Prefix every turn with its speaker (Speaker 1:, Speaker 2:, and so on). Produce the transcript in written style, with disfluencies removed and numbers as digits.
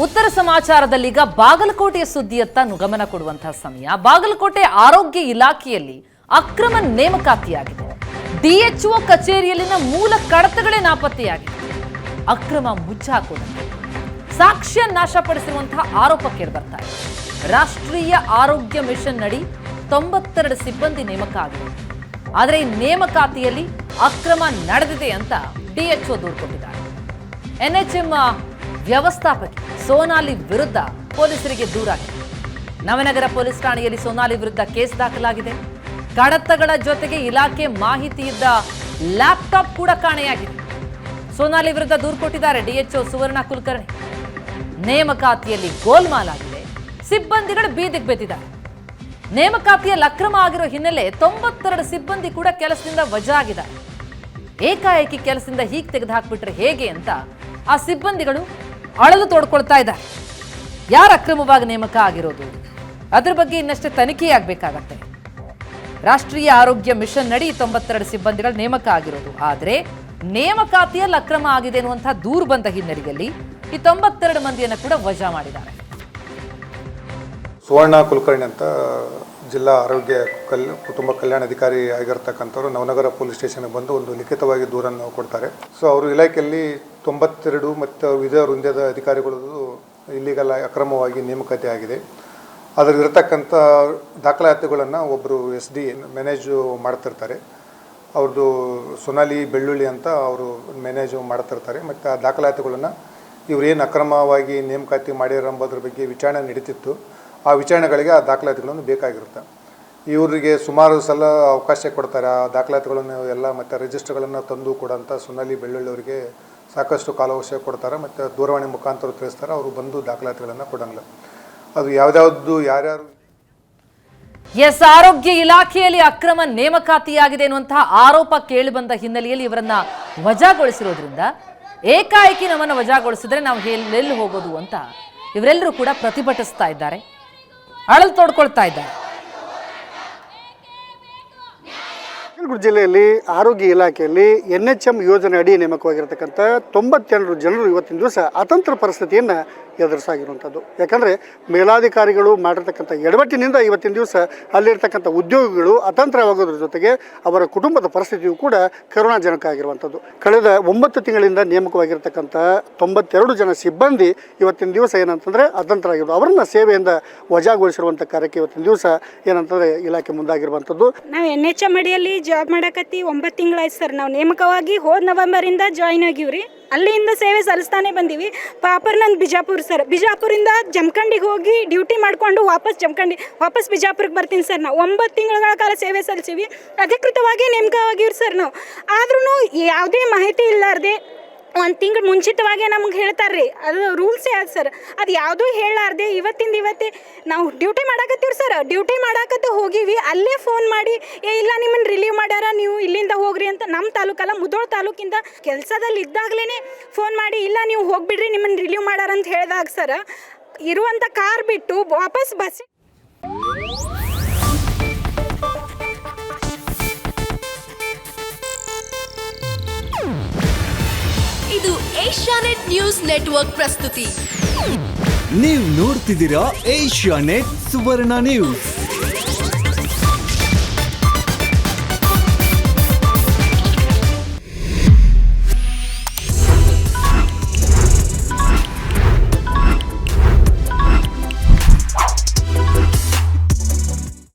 Speaker 1: ಉತ್ತರ ಸಮಾಚಾರದಲ್ಲೀಗ ಬಾಗಲಕೋಟೆಯ ಸುದ್ದಿಯತ್ತ ಗಮನ ಕೊಡುವಂತಹ ಸಮಯ. ಬಾಗಲಕೋಟೆ ಆರೋಗ್ಯ ಇಲಾಖೆಯಲ್ಲಿ ಅಕ್ರಮ ನೇಮಕಾತಿಯಾಗಿದೆ. ಡಿಎಚ್ಒ ಕಚೇರಿಯಲ್ಲಿನ ಮೂಲ ಕಡತಗಳೇ ನಾಪತ್ತೆಯಾಗಿದೆ. ಅಕ್ರಮ ಮುಚ್ಚಾಕೋದಂತೆ ಸಾಕ್ಷ್ಯ ನಾಶಪಡಿಸಿರುವಂತಹ ಆರೋಪ ಕೇಳಿಬರ್ತಾ ಇದೆ. ರಾಷ್ಟ್ರೀಯ ಆರೋಗ್ಯ ಮಿಷನ್ ನಡಿ 92 ಸಿಬ್ಬಂದಿ ನೇಮಕ ಆಗಿದೆ. ಆದರೆ ಈ ನೇಮಕಾತಿಯಲ್ಲಿ ಅಕ್ರಮ ನಡೆದಿದೆ ಅಂತ ಡಿಎಚ್ಒ ದೂರು ಕೊಟ್ಟಿದ್ದಾರೆ. ಎನ್ಎಚ್ಎಂ ವ್ಯವಸ್ಥಾಪಕಿ ಸೋನಾಲಿ ವಿರುದ್ಧ ಪೊಲೀಸರಿಗೆ ದೂರಾಗಿದೆ. ನವನಗರ ಪೊಲೀಸ್ ಠಾಣೆಯಲ್ಲಿ ಸೋನಾಲಿ ವಿರುದ್ಧ ಕೇಸ್ ದಾಖಲಾಗಿದೆ. ಕಡತಗಳ ಜೊತೆಗೆ ಇಲಾಖೆ ಮಾಹಿತಿ ಇದ್ದ ಲ್ಯಾಪ್ಟಾಪ್ ಕೂಡ ಕಾಣೆಯಾಗಿದೆ. ಸೋನಾಲಿ ವಿರುದ್ಧ ದೂರು ಕೊಟ್ಟಿದ್ದಾರೆ ಡಿಎಚ್ಒ ಸುವರ್ಣ ಕುಲಕರ್ಣಿ. ನೇಮಕಾತಿಯಲ್ಲಿ ಗೋಲ್ಮಾಲ್ ಆಗಿದೆ. ಸಿಬ್ಬಂದಿಗಳು ಬೀದಿಗೆ ಬೆದ್ದಿದ್ದಾರೆ. ನೇಮಕಾತಿಯಲ್ಲಿ ಅಕ್ರಮ ಆಗಿರೋ ಹಿನ್ನೆಲೆ 92 ಸಿಬ್ಬಂದಿ ಕೂಡ ಕೆಲಸದಿಂದ ವಜಾ ಆಗಿದ್ದಾರೆ. ಏಕಾಏಕಿ ಕೆಲಸದಿಂದ ಹೀಗೆ ತೆಗೆದುಹಾಕ್ಬಿಟ್ರೆ ಹೇಗೆ ಅಂತ ಆ ಸಿಬ್ಬಂದಿಗಳು ಅಳಲು ತೋಡ್ಕೊಳ್ತಾ ಇದ್ದಾರೆ. ಯಾರು ಅಕ್ರಮವಾಗಿ ನೇಮಕ ಆಗಿರೋದು ಅದ್ರ ಬಗ್ಗೆ ಇನ್ನಷ್ಟೇ ತನಿಖೆಯಾಗಬೇಕಾಗತ್ತೆ. ರಾಷ್ಟ್ರೀಯ ಆರೋಗ್ಯ ಮಿಷನ್ ನಡಿ 92 ಸಿಬ್ಬಂದಿಗಳು ನೇಮಕ ಆಗಿರೋದು. ಆದರೆ ನೇಮಕಾತಿಯಲ್ಲಿ ಅಕ್ರಮ ಆಗಿದೆ ಎನ್ನುವಂತಹ ದೂರು ಬಂದ ಹಿನ್ನೆಲೆಯಲ್ಲಿ ಈ 92 ಮಂದಿಯನ್ನು ಕೂಡ ವಜಾ ಮಾಡಿದ್ದಾರೆ.
Speaker 2: ಸುವರ್ಣ ಕುಲಕರ್ಣಿ ಅಂತ ಜಿಲ್ಲಾ ಆರೋಗ್ಯ ಕುಟುಂಬ ಕಲ್ಯಾಣಾಧಿಕಾರಿ ಆಗಿರ್ತಕ್ಕಂಥವ್ರು ನವನಗರ ಪೊಲೀಸ್ ಸ್ಟೇಷನ್ಗೆ ಬಂದು ಒಂದು ಲಿಖಿತವಾಗಿ ದೂರನ್ನು ಕೊಡ್ತಾರೆ. ಸೊ ಅವರು ಇಲಾಖೆಯಲ್ಲಿ 92 ಮತ್ತು ವಿಧ ವೃಂದದ ಅಧಿಕಾರಿಗಳು ಇಲ್ಲಿಗೆಲ್ಲ ಅಕ್ರಮವಾಗಿ ನೇಮಕಾತಿ ಆಗಿದೆ. ಅದರಲ್ಲಿರ್ತಕ್ಕಂಥ ದಾಖಲಾತಿಗಳನ್ನು ಒಬ್ಬರು SD ಮ್ಯಾನೇಜು ಮಾಡ್ತಿರ್ತಾರೆ. ಅವ್ರದ್ದು ಸೊನಾಲಿ ಬೆಳ್ಳುಳ್ಳಿ ಅಂತ ಅವರು ಮ್ಯಾನೇಜು ಮಾಡ್ತಿರ್ತಾರೆ. ಮತ್ತು ಆ ದಾಖಲಾತಿಗಳನ್ನು ಇವರೇನು ಅಕ್ರಮವಾಗಿ ನೇಮಕಾತಿ ಮಾಡಿರೋ ಎಂಬುದ್ರ ಬಗ್ಗೆ ವಿಚಾರಣೆ ನಡೀತಿತ್ತು. ಆ ವಿಚಾರಣೆಗಳಿಗೆ ಆ ದಾಖಲಾತಿಗಳನ್ನು ಬೇಕಾಗಿರುತ್ತೆ. ಇವರಿಗೆ ಸುಮಾರು ಸಲ ಅವಕಾಶ ಕೊಡ್ತಾರೆ. ಆ ದಾಖಲಾತಿಗಳನ್ನು ಎಲ್ಲ ಮತ್ತು ರಿಜಿಸ್ಟರ್ಗಳನ್ನು ತಂದು ಕೊಡೋಂಥ ಸೊನಾಲಿ ಬೆಳ್ಳುಳ್ಳಿ ಅವರಿಗೆ ಸಾಕಷ್ಟು ಕಾಲಾವಕಾಶ ಕೊಡ್ತಾರೆ ಮತ್ತು ದೂರವಾಣಿ ಮುಖಾಂತರ ತಿಳಿಸ್ತಾರೆ. ಅವರು ಬಂದು ದಾಖಲಾತಿಗಳನ್ನು ಕೊಡೋಂಗಿಲ್ಲ. ಅದು ಯಾವ್ದಾವುದು ಯಾರ್ಯಾರು
Speaker 1: ಆರೋಗ್ಯ ಇಲಾಖೆಯಲ್ಲಿ ಅಕ್ರಮ ನೇಮಕಾತಿಯಾಗಿದೆ ಎನ್ನುವಂತಹ ಆರೋಪ ಕೇಳಿ ಬಂದ ಹಿನ್ನೆಲೆಯಲ್ಲಿ ಇವರನ್ನ ವಜಾಗೊಳಿಸಿರೋದ್ರಿಂದ ಏಕಾಏಕಿ ನಮ್ಮನ್ನು ವಜಾಗೊಳಿಸಿದ್ರೆ ನಾವು ಎಲ್ಲಿ ಹೋಗೋದು ಅಂತ ಇವರೆಲ್ಲರೂ ಕೂಡ ಪ್ರತಿಭಟಿಸ್ತಾ ಇದ್ದಾರೆ, ಅಳಲು ತೋಡ್ಕೊಳ್ತಾ ಇದ್ದಾರೆ.
Speaker 3: ಬಾಗಲಕೋಟೆ ಜಿಲ್ಲೆಯಲ್ಲಿ ಆರೋಗ್ಯ ಇಲಾಖೆಯಲ್ಲಿ NHM ಯೋಜನೆ ಅಡಿ ನೇಮಕವಾಗಿರತಕ್ಕಂಥ 92 ಜನರು ಇವತ್ತಿನ ದಿವಸ ಅತಂತ್ರ ಪರಿಸ್ಥಿತಿಯನ್ನು ಎದುರಿಸಾಗಿರುವಂಥದ್ದು. ಯಾಕಂದರೆ ಮೇಲಾಧಿಕಾರಿಗಳು ಮಾಡಿರ್ತಕ್ಕಂಥ ಎಡವಟ್ಟಿನಿಂದ ಇವತ್ತಿನ ದಿವಸ ಅಲ್ಲಿರ್ತಕ್ಕಂಥ ಉದ್ಯೋಗಿಗಳು ಅತಂತ್ರವಾಗೋದ್ರ ಜೊತೆಗೆ ಅವರ ಕುಟುಂಬದ ಪರಿಸ್ಥಿತಿಯು ಕೂಡ ಕರುಣಾಜನಕ ಆಗಿರುವಂಥದ್ದು. ಕಳೆದ 9 ತಿಂಗಳಿಂದ ನೇಮಕವಾಗಿರ್ತಕ್ಕಂಥ 92 ಜನ ಸಿಬ್ಬಂದಿ ಇವತ್ತಿನ ದಿವಸ ಏನಂತಂದರೆ ಅತಂತ್ರ ಆಗಿರೋದು. ಅವರನ್ನು ಸೇವೆಯಿಂದ ವಜಾಗೊಳಿಸಿರುವಂಥ ಕಾರ್ಯಕ್ಕೆ ಇವತ್ತಿನ ದಿವಸ ಏನಂತಂದರೆ ಇಲಾಖೆ ಮುಂದಾಗಿರುವಂಥದ್ದು.
Speaker 4: ನಾವು NHM ಅಡಿಯಲ್ಲಿ ಜಾಬ್ ಮಾಡಕತ್ತಿ 9 ತಿಂಗಳಾಯ್ತು ಸರ್. ನಾವು ನೇಮಕವಾಗಿ ಹೋದ ನವೆಂಬರಿಂದ ಜಾಯ್ನ್ ಆಗಿವ್ರಿ. ಅಲ್ಲಿಂದ ಸೇವೆ ಸಲ್ಲಿಸ್ತಾನೆ ಬಂದೀವಿ. ಪಾಪರ್ ನಂದು ಬಿಜಾಪುರ ಸರ್. ಬಿಜಾಪುರಿಂದ ಜಮಖಂಡಿಗೆ ಹೋಗಿ ಡ್ಯೂಟಿ ಮಾಡಿಕೊಂಡು ವಾಪಸ್ ಬಿಜಾಪುರಕ್ಕೆ ಬರ್ತೀನಿ ಸರ್. ನಾವು 9 ತಿಂಗಳ ಕಾಲ ಸೇವೆ ಸಲ್ಲಿಸೀವಿ. ಅಧಿಕೃತವಾಗಿ ನೇಮಕವಾಗಿವ್ರಿ ಸರ್. ನಾವು ಆದ್ರೂ ಯಾವುದೇ ಮಾಹಿತಿ ಇಲ್ಲಾರ್ದೆ 1 ತಿಂಗಳು ಮುಂಚಿತವಾಗಿ ನಮ್ಗೆ ಹೇಳ್ತಾರೆ ರೀ. ಅದು ರೂಲ್ಸೇ ಅದು ಸರ್. ಅದು ಯಾವುದೂ ಹೇಳಾರ್ದೆ ಇವತ್ತೇ ನಾವು ಡ್ಯೂಟಿ ಮಾಡಾಕತ್ತೀವಿ ಸರ್. ಡ್ಯೂಟಿ ಮಾಡಾಕತ್ತ ಹೋಗಿವಿ. ಅಲ್ಲೇ ಫೋನ್ ಮಾಡಿ ಇಲ್ಲ ನಿಮ್ಮನ್ನು ರಿಲೀವ್ ಮಾಡ್ಯಾರ, ನೀವು ಇಲ್ಲಿಂದ ಹೋಗ್ರಿ ಅಂತ. ನಮ್ಮ ತಾಲೂಕಲ್ಲ, ಮುಧೋಳ ತಾಲೂಕಿಂದ ಕೆಲಸದಲ್ಲಿ ಇದ್ದಾಗಲೇ ಫೋನ್ ಮಾಡಿ ಇಲ್ಲ ನೀವು ಹೋಗ್ಬಿಡ್ರಿ ನಿಮ್ಮನ್ನು ರಿಲೀವ್ ಮಾಡ್ಯಾರ ಅಂತ ಹೇಳಿದಾಗ ಸರ್ ಇರುವಂಥ ಕಾರ್ ಬಿಟ್ಟು ವಾಪಸ್ ಬಸ್.
Speaker 5: ಇದು ಏಷ್ಯಾನೆಟ್ ನ್ಯೂಸ್ ನೆಟ್ವರ್ಕ್ ಪ್ರಸ್ತುತಿ.
Speaker 6: ನೀವು ನೋಡ್ತಿದ್ದೀರಾ ಏಷ್ಯಾನೆಟ್ ಸುವರ್ಣ ನ್ಯೂಸ್.